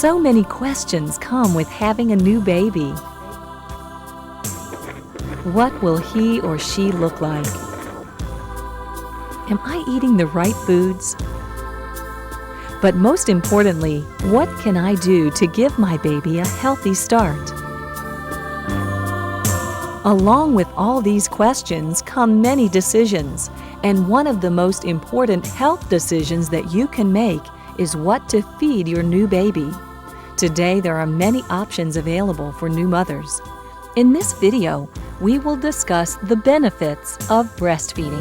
So many questions come with having a new baby. What will he or she look like? Am I eating the right foods? But most importantly, what can I do to give my baby a healthy start? Along with all these questions come many decisions, and one of the most important health decisions that you can make is what to feed your new baby. Today, there are many options available for new mothers. In this video, we will discuss the benefits of breastfeeding.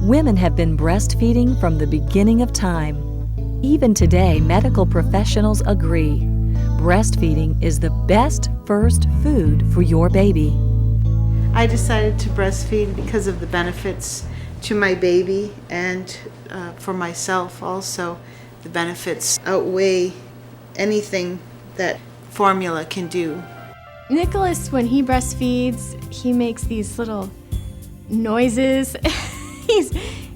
Women have been breastfeeding from the beginning of time. Even today, medical professionals agree breastfeeding is the best first food for your baby. I decided to breastfeed because of the benefits to my baby and for myself also. The benefits outweigh anything that formula can do. Nicholas, when he breastfeeds, he makes these little noises.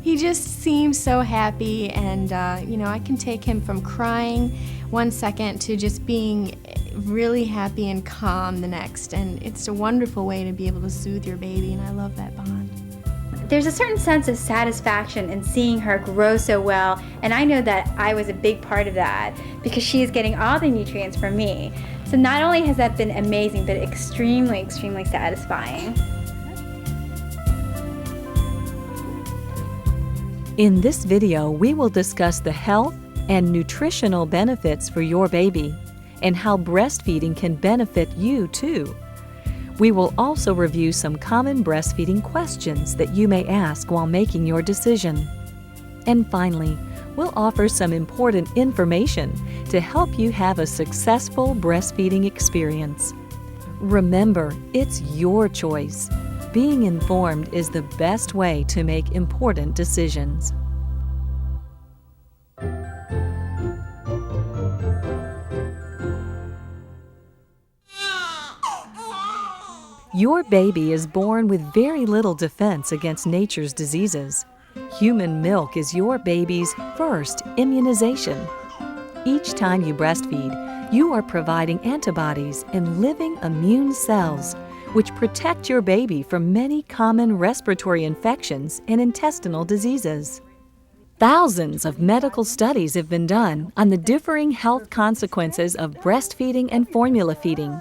He just seems so happy, and I can take him from crying one second to just being really happy and calm the next, and it's a wonderful way to be able to soothe your baby, and I love that bond. There's a certain sense of satisfaction in seeing her grow so well, and I know that I was a big part of that because she is getting all the nutrients from me. So not only has that been amazing, but extremely, extremely satisfying. In this video, we will discuss the health and nutritional benefits for your baby and how breastfeeding can benefit you too. We will also review some common breastfeeding questions that you may ask while making your decision. And finally, we'll offer some important information to help you have a successful breastfeeding experience. Remember, it's your choice. Being informed is the best way to make important decisions. Your baby is born with very little defense against nature's diseases. Human milk is your baby's first immunization. Each time you breastfeed, you are providing antibodies and living immune cells, which protect your baby from many common respiratory infections and intestinal diseases. Thousands of medical studies have been done on the differing health consequences of breastfeeding and formula feeding.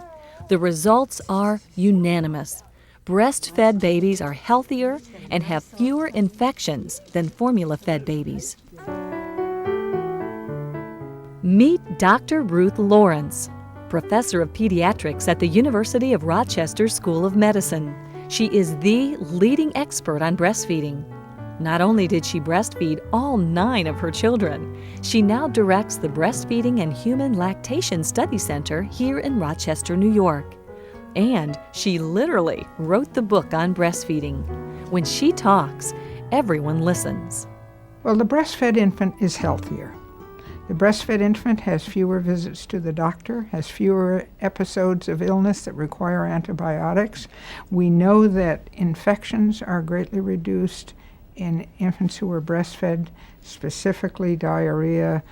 The results are unanimous. Breastfed babies are healthier and have fewer infections than formula-fed babies. Meet Dr. Ruth Lawrence, Professor of Pediatrics at the University of Rochester School of Medicine. She is the leading expert on breastfeeding. Not only did she breastfeed all 9 of her children, she now directs the Breastfeeding and Human Lactation Study Center here in Rochester, New York. And she literally wrote the book on breastfeeding. When she talks, everyone listens. Well, the breastfed infant is healthier. The breastfed infant has fewer visits to the doctor, has fewer episodes of illness that require antibiotics. We know that infections are greatly reduced in infants who are breastfed, specifically diarrhea,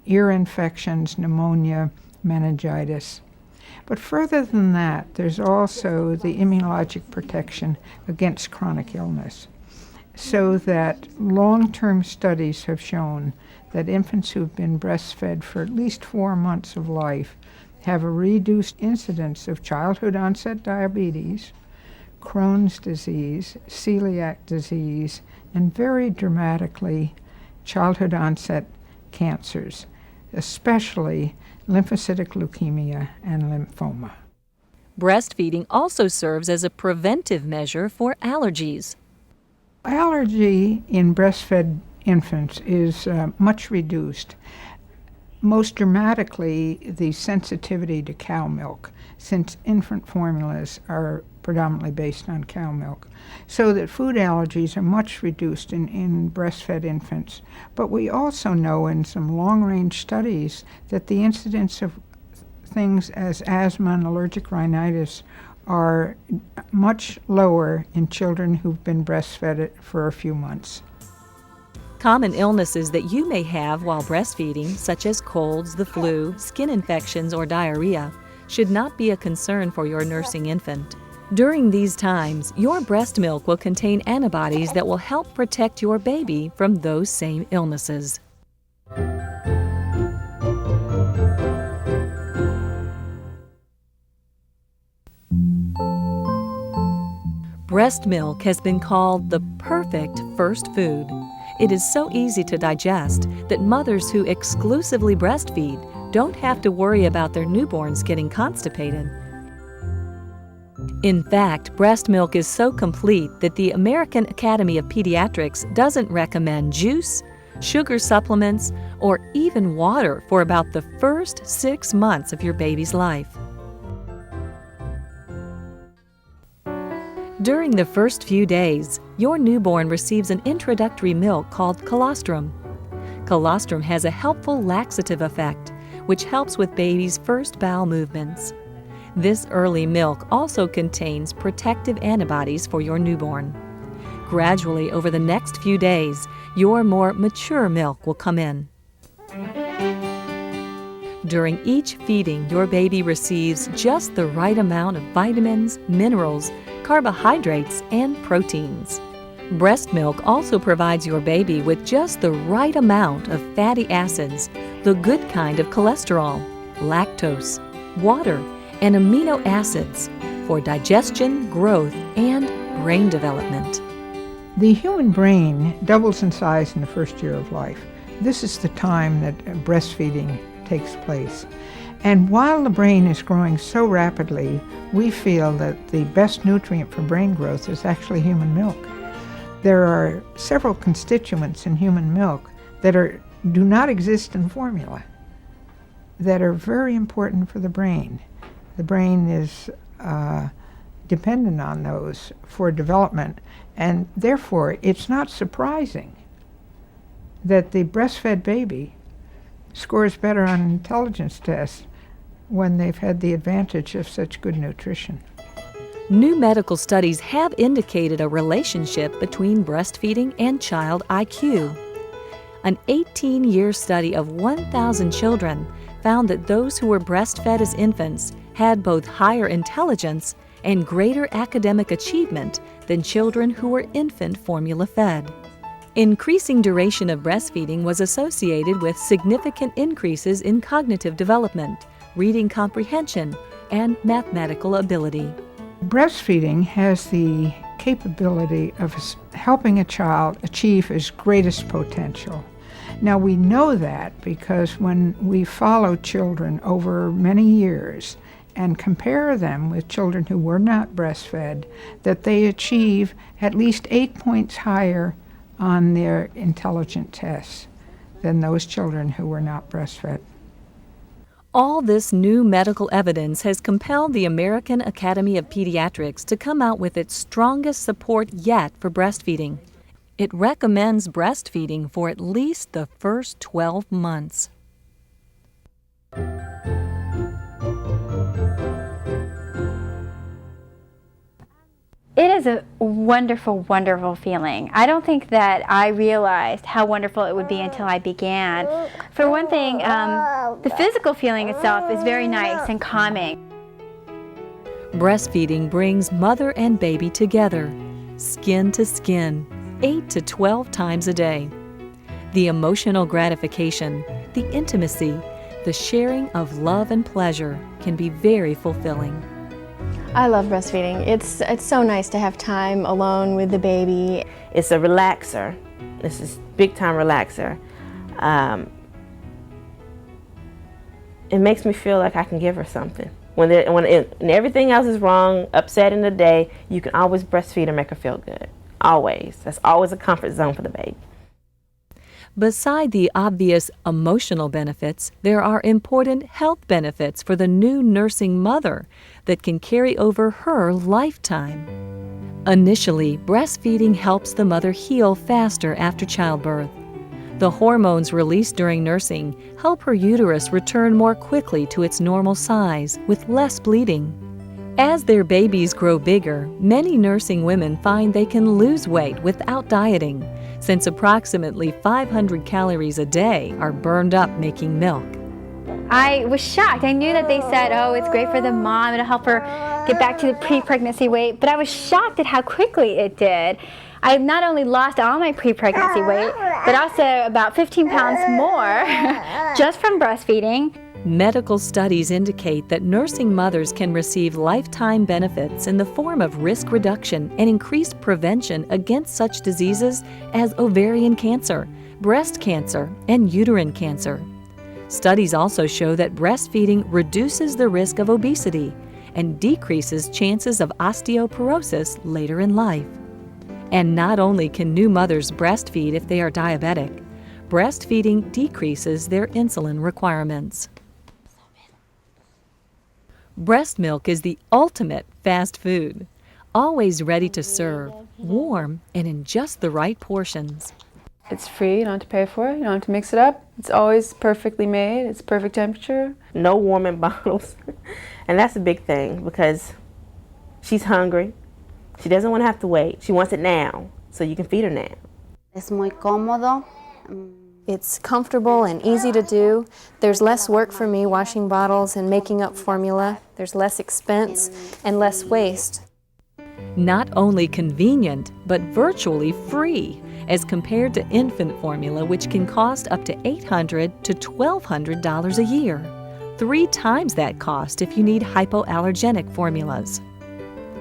ear infections, pneumonia, meningitis. But further than that, there's also the immunologic protection against chronic illness, so that long-term studies have shown that infants who've been breastfed for at least 4 months of life have a reduced incidence of childhood-onset diabetes, Crohn's disease, celiac disease, and very dramatically, childhood-onset cancers, especially lymphocytic leukemia and lymphoma. Breastfeeding also serves as a preventive measure for allergies. Allergy in breastfed infants is much reduced. Most dramatically, the sensitivity to cow milk, since infant formulas are predominantly based on cow milk, so that food allergies are much reduced in breastfed infants. But we also know in some long-range studies that the incidence of things as asthma and allergic rhinitis are much lower in children who've been breastfed for a few months. Common illnesses that you may have while breastfeeding, such as colds, the flu, skin infections, or diarrhea, should not be a concern for your nursing infant. During these times, your breast milk will contain antibodies that will help protect your baby from those same illnesses. Breast milk has been called the perfect first food. It is so easy to digest that mothers who exclusively breastfeed don't have to worry about their newborns getting constipated. In fact, breast milk is so complete that the American Academy of Pediatrics doesn't recommend juice, sugar supplements, or even water for about the first 6 months of your baby's life. During the first few days, your newborn receives an introductory milk called colostrum. Colostrum has a helpful laxative effect, which helps with baby's first bowel movements. This early milk also contains protective antibodies for your newborn. Gradually, over the next few days, your more mature milk will come in. During each feeding, your baby receives just the right amount of vitamins, minerals, carbohydrates, and proteins. Breast milk also provides your baby with just the right amount of fatty acids, the good kind of cholesterol, lactose, water, and amino acids for digestion, growth, and brain development. The human brain doubles in size in the first year of life. This is the time that breastfeeding takes place. And while the brain is growing so rapidly, we feel that the best nutrient for brain growth is actually human milk. There are several constituents in human milk that do not exist in formula that are very important for the brain. The brain is dependent on those for development, and therefore it's not surprising that the breastfed baby scores better on intelligence tests when they've had the advantage of such good nutrition. New medical studies have indicated a relationship between breastfeeding and child IQ. An 18-year study of 1,000 children found that those who were breastfed as infants had both higher intelligence and greater academic achievement than children who were infant formula fed. Increasing duration of breastfeeding was associated with significant increases in cognitive development, reading comprehension, and mathematical ability. Breastfeeding has the capability of helping a child achieve his greatest potential. Now, we know that because when we follow children over many years and compare them with children who were not breastfed, that they achieve at least 8 points higher on their intelligence tests than those children who were not breastfed. All this new medical evidence has compelled the American Academy of Pediatrics to come out with its strongest support yet for breastfeeding. It recommends breastfeeding for at least the first 12 months. It is a wonderful, wonderful feeling. I don't think that I realized how wonderful it would be until I began. For one thing, the physical feeling itself is very nice and calming. Breastfeeding brings mother and baby together, skin to skin, 8 to 12 times a day. The emotional gratification, the intimacy, the sharing of love and pleasure can be very fulfilling. I love breastfeeding. It's so nice to have time alone with the baby. It's a relaxer. This is big time relaxer. It makes me feel like I can give her something. When everything else is wrong, upset in the day, you can always breastfeed and make her feel good. Always. That's always a comfort zone for the baby. Beside the obvious emotional benefits, there are important health benefits for the new nursing mother that can carry over her lifetime. Initially, breastfeeding helps the mother heal faster after childbirth. The hormones released during nursing help her uterus return more quickly to its normal size with less bleeding. As their babies grow bigger, many nursing women find they can lose weight without dieting, since approximately 500 calories a day are burned up making milk. I was shocked. I knew that they said, oh, it's great for the mom, it'll help her get back to the pre-pregnancy weight, but I was shocked at how quickly it did. I not only lost all my pre-pregnancy weight, but also about 15 pounds more just from breastfeeding. Medical studies indicate that nursing mothers can receive lifetime benefits in the form of risk reduction and increased prevention against such diseases as ovarian cancer, breast cancer, and uterine cancer. Studies also show that breastfeeding reduces the risk of obesity and decreases chances of osteoporosis later in life. And not only can new mothers breastfeed if they are diabetic, breastfeeding decreases their insulin requirements. Breast milk is the ultimate fast food, always ready to serve, warm, and in just the right portions. It's free, you don't have to pay for it, you don't have to mix it up. It's always perfectly made, it's perfect temperature. No warming bottles. And that's a big thing because she's hungry. She doesn't want to have to wait. She wants it now, so you can feed her now. Es muy cómodo. It's comfortable and easy to do. There's less work for me washing bottles and making up formula. There's less expense and less waste. Not only convenient, but virtually free, as compared to infant formula, which can cost up to $800 to $1,200 a year. 3 times that cost if you need hypoallergenic formulas.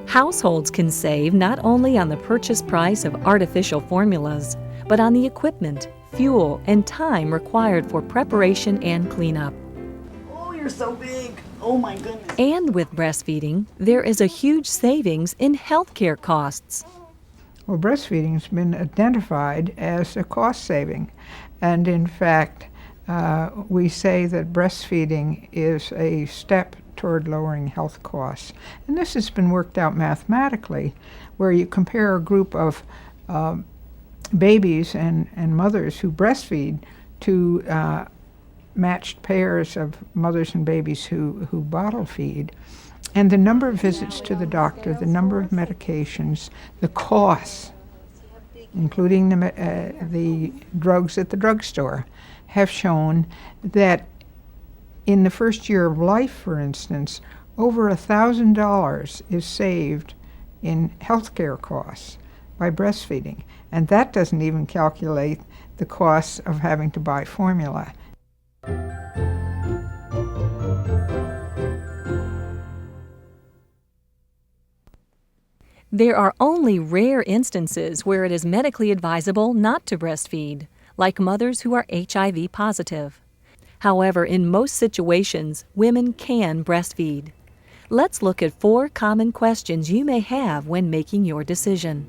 Households can save not only on the purchase price of artificial formulas, but on the equipment, fuel, and time required for preparation and cleanup. Oh, you're so big. Oh my goodness. And with breastfeeding, there is a huge savings in healthcare costs. Well, breastfeeding's been identified as a cost saving, and in fact, we say that breastfeeding is a step toward lowering health costs. And this has been worked out mathematically, where you compare a group of babies and mothers who breastfeed to matched pairs of mothers and babies who bottle feed. And the number of visits to the doctor, the number of medications, the costs, including the drugs at the drugstore, have shown that in the first year of life, for instance, over $1,000 is saved in healthcare costs by breastfeeding. And that doesn't even calculate the costs of having to buy formula. There are only rare instances where it is medically advisable not to breastfeed, like mothers who are HIV positive. However, in most situations, women can breastfeed. Let's look at 4 common questions you may have when making your decision.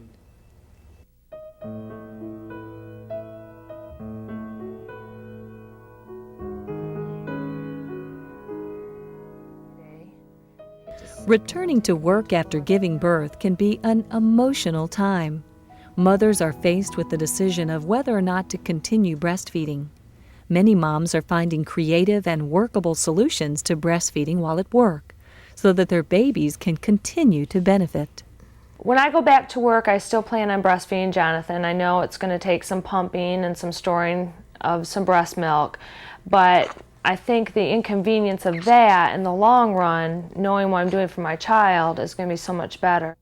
Returning to work after giving birth can be an emotional time. Mothers are faced with the decision of whether or not to continue breastfeeding. Many moms are finding creative and workable solutions to breastfeeding while at work, so that their babies can continue to benefit. When I go back to work, I still plan on breastfeeding Jonathan. I know it's going to take some pumping and some storing of some breast milk, but I think the inconvenience of that in the long run, knowing what I'm doing for my child, is going to be so much better.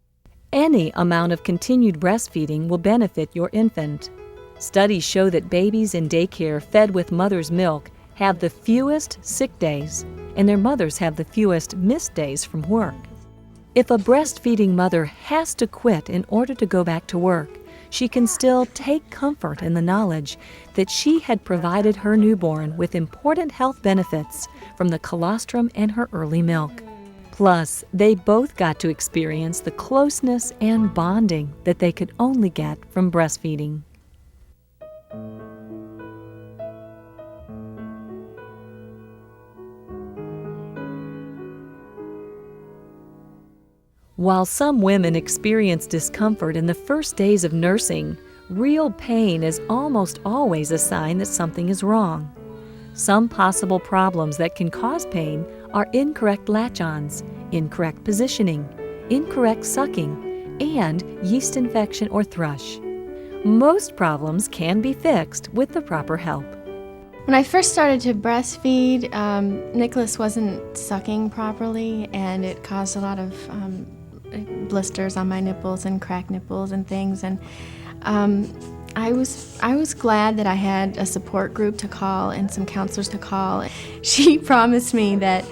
Any amount of continued breastfeeding will benefit your infant. Studies show that babies in daycare fed with mother's milk have the fewest sick days, and their mothers have the fewest missed days from work. If a breastfeeding mother has to quit in order to go back to work, she can still take comfort in the knowledge that she had provided her newborn with important health benefits from the colostrum and her early milk. Plus, they both got to experience the closeness and bonding that they could only get from breastfeeding. While some women experience discomfort in the first days of nursing, Real pain is almost always a sign that something is wrong. Some possible problems that can cause pain are incorrect latch-ons, incorrect positioning, incorrect sucking, and yeast infection or thrush. Most problems can be fixed with the proper help. When I first started to breastfeed, Nicholas wasn't sucking properly, and it caused a lot of blisters on my nipples and cracked nipples and things. And I was glad that I had a support group to call and some counselors to call. She promised me that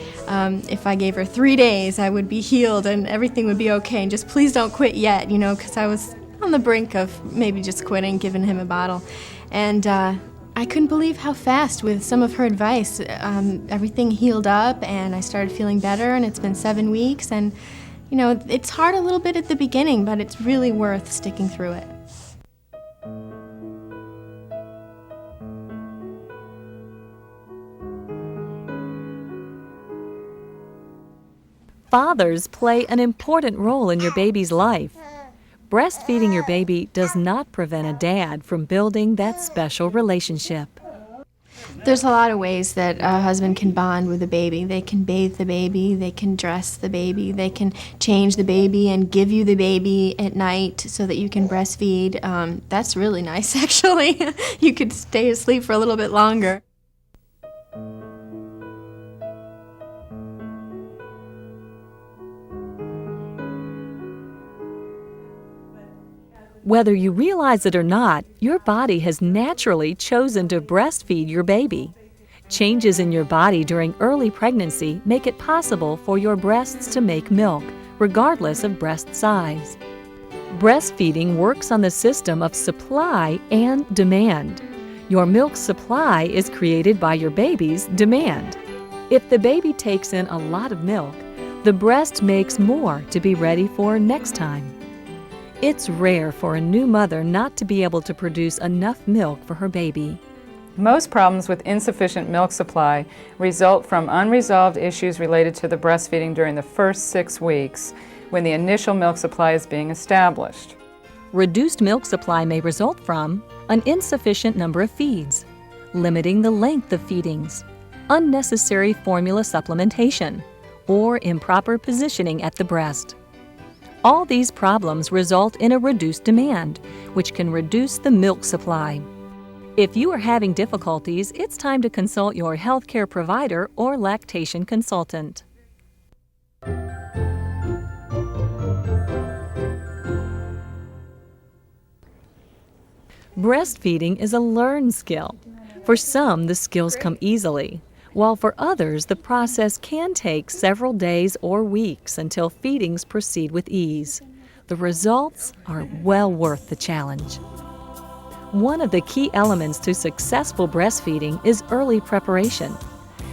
if I gave her 3 days, I would be healed and everything would be okay. And just please don't quit yet, because I was on the brink of maybe just quitting, giving him a bottle. And I couldn't believe how fast, with some of her advice, everything healed up and I started feeling better, and it's been 7 weeks. And, it's hard a little bit at the beginning, but it's really worth sticking through it. Fathers play an important role in your baby's life. Breastfeeding your baby does not prevent a dad from building that special relationship. There's a lot of ways that a husband can bond with a baby. They can bathe the baby, they can dress the baby, they can change the baby and give you the baby at night so that you can breastfeed. That's really nice, actually. You could stay asleep for a little bit longer. Whether you realize it or not, your body has naturally chosen to breastfeed your baby. Changes in your body during early pregnancy make it possible for your breasts to make milk, regardless of breast size. Breastfeeding works on the system of supply and demand. Your milk supply is created by your baby's demand. If the baby takes in a lot of milk, the breast makes more to be ready for next time. It's rare for a new mother not to be able to produce enough milk for her baby. Most problems with insufficient milk supply result from unresolved issues related to the breastfeeding during the first 6 weeks, when the initial milk supply is being established. Reduced milk supply may result from an insufficient number of feeds, limiting the length of feedings, unnecessary formula supplementation, or improper positioning at the breast. All these problems result in a reduced demand, which can reduce the milk supply. If you are having difficulties, it's time to consult your healthcare provider or lactation consultant. Breastfeeding is a learned skill. For some, the skills come easily, while for others, the process can take several days or weeks until feedings proceed with ease. The results are well worth the challenge. One of the key elements to successful breastfeeding is early preparation.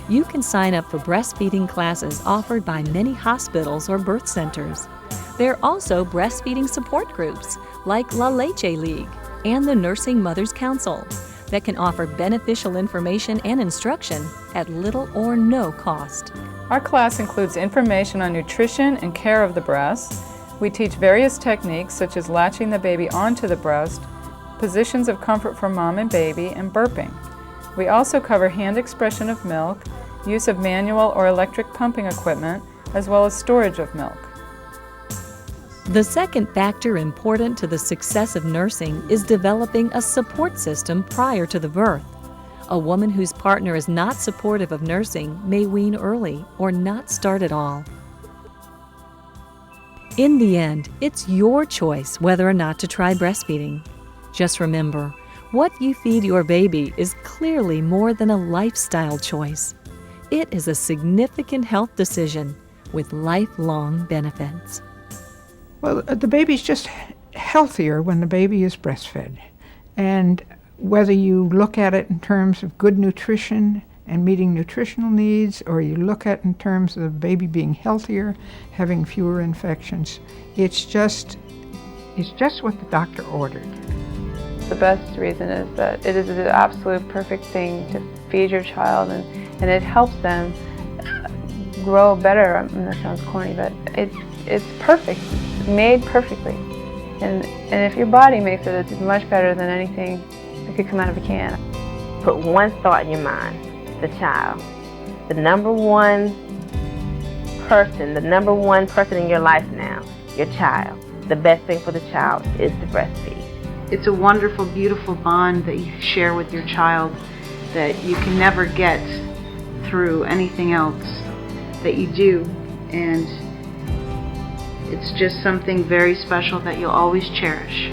You can sign up for breastfeeding classes offered by many hospitals or birth centers. There are also breastfeeding support groups like La Leche League and the Nursing Mothers Council that can offer beneficial information and instruction at little or no cost. Our class includes information on nutrition and care of the breast. We teach various techniques such as latching the baby onto the breast, positions of comfort for mom and baby, and burping. We also cover hand expression of milk, use of manual or electric pumping equipment, as well as storage of milk. The second factor important to the success of nursing is developing a support system prior to the birth. A woman whose partner is not supportive of nursing may wean early or not start at all. In the end, it's your choice whether or not to try breastfeeding. Just remember, what you feed your baby is clearly more than a lifestyle choice. It is a significant health decision with lifelong benefits. Well, the baby's just healthier when the baby is breastfed. And whether you look at it in terms of good nutrition and meeting nutritional needs, or you look at it in terms of the baby being healthier, having fewer infections, it's just what the doctor ordered. The best reason is that it is the absolute perfect thing to feed your child, and it helps them grow better. I mean, that sounds corny, but it's perfect. It's made perfectly. And if your body makes it, it's much better than anything that could come out of a can. Put one thought in your mind, the child. The number one person in your life now, your child. The best thing for the child is to breastfeed. It's a wonderful, beautiful bond that you share with your child that you can never get through anything else that you do. And it's just something very special that you'll always cherish.